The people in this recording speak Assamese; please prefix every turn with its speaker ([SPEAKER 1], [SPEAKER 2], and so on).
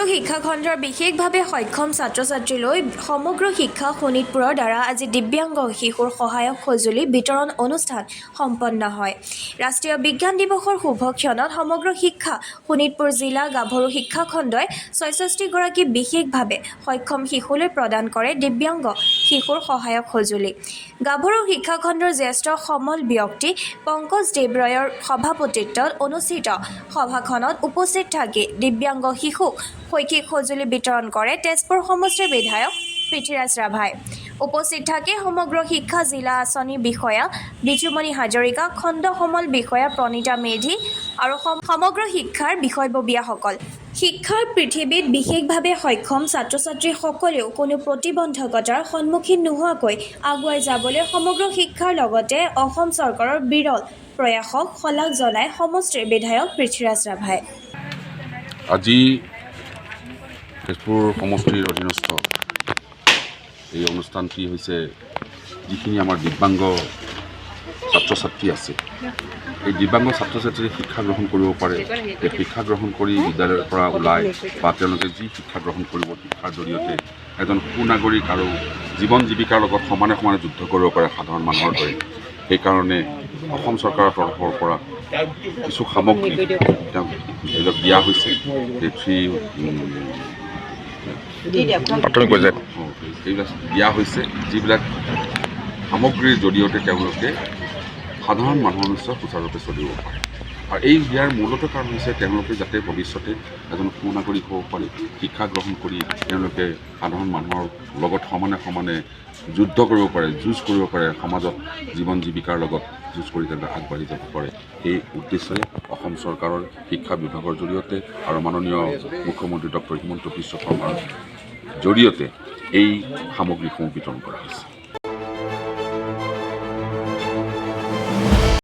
[SPEAKER 1] শিক্ষাখণ্ডৰ বিশেষভাৱে সক্ষম ছাত্ৰ ছাত্ৰীলৈ সমগ্ৰ শিক্ষা শোণিতপুৰৰ দ্বাৰা আজি দিব্যাংগ শিশুৰ সহায়ক সঁজুলি বিতৰণ অনুষ্ঠান সম্পন্ন হয়। ৰাষ্ট্ৰীয় বিজ্ঞান দিৱসৰ শুভ ক্ষণত সমগ্ৰ শিক্ষা শোণিতপুৰ জিলা গাভৰু শিক্ষাখণ্ডই ৬৬গৰাকী বিশেষভাৱে সক্ষম শিশুলৈ প্ৰদান কৰে দিব্যাংগ শিশুৰ সহায়ক সঁজুলি। গাভৰু শিক্ষাখণ্ডৰ জ্যেষ্ঠ সমল ব্যক্তি পংকজ দেৱৰায়ৰ সভাপতিত্বত অনুষ্ঠিত সভাখনত উপস্থিত থাকি দিব্যাংগ শিশুক শৈক্ষিক সঁজুলি বিতৰণ কৰে তেজপুৰ সমষ্টিৰ বিধায়ক পৃথ্বীৰাজ ৰাভাই। উপস্থিত থাকি সমগ্ৰ শিক্ষা জিলা আঁচনি বিষয়া বিজুমণি হাজৰিকা, খণ্ড সমল বিষয়া প্ৰণীতা মেধি আৰু সমগ্ৰ শিক্ষাৰ বিষয়ববীয়াসকল। শিক্ষাৰ পৃথিৱীত বিশেষভাৱে সক্ষম ছাত্ৰ ছাত্ৰীসকলেও কোনো প্ৰতিবন্ধকতাৰ সন্মুখীন নোহোৱাকৈ আগুৱাই যাবলৈ সমগ্ৰ শিক্ষাৰ লগতে অসম চৰকাৰৰ বিৰল প্ৰয়াসক শলাগ জনায় সমষ্টিৰ বিধায়ক পৃথ্বীৰাজ ৰাভাই।
[SPEAKER 2] আজি তেজপুৰ সমষ্টিৰ অধীনস্থ এই অনুষ্ঠানটি হৈছে যিখিনি আমাৰ দিব্যাংগ ছাত্ৰ ছাত্ৰী আছে, এই দিব্যাংগ ছাত্ৰ ছাত্ৰীয়ে শিক্ষা গ্ৰহণ কৰিব পাৰে। এই শিক্ষা গ্ৰহণ কৰি বিদ্যালয়ৰ পৰা ওলাই বা তেওঁলোকে যি শিক্ষা গ্ৰহণ কৰিব, শিক্ষাৰ জৰিয়তে এজন সুনাগৰিক আৰু জীৱন জীৱিকাৰ লগত সমানে সমানে যুদ্ধ কৰিব পাৰে সাধাৰণ মানুহৰ দৰে। সেইকাৰণে অসম চৰকাৰৰ তৰফৰ পৰা কিছু সামগ্ৰী তেওঁক ধৰি দিয়া হৈছে। এইবিলাক দিয়া হৈছে, যিবিলাক সামগ্ৰীৰ জৰিয়তে তেওঁলোকে সাধাৰণ মানুহৰ নিশ্চয় সুচাৰুৰূপে চলিব পাৰে। আৰু এই দিয়াৰ মূলত কাৰণ হৈছে তেওঁলোকে যাতে ভৱিষ্যতে এজন সুনাগৰিক হ'ব পাৰে, শিক্ষা গ্ৰহণ কৰি তেওঁলোকে সাধাৰণ মানুহৰ লগত সমানে সমানে যুদ্ধ কৰিব পাৰে, যুঁজ কৰিব পাৰে, সমাজত জীৱন জীৱিকাৰ লগত যুঁজ কৰি তেওঁলোকে আগবাঢ়ি যাব পাৰে। এই উদ্দেশ্যে অসম চৰকাৰৰ শিক্ষা বিভাগৰ জৰিয়তে আৰু মাননীয় মুখ্যমন্ত্ৰী ডক্টৰ হিমন্ত বিশ্ব শৰ্মাৰ জৰিয়তে এই সামগ্ৰীসমূহ বিতৰণ কৰা হৈছে।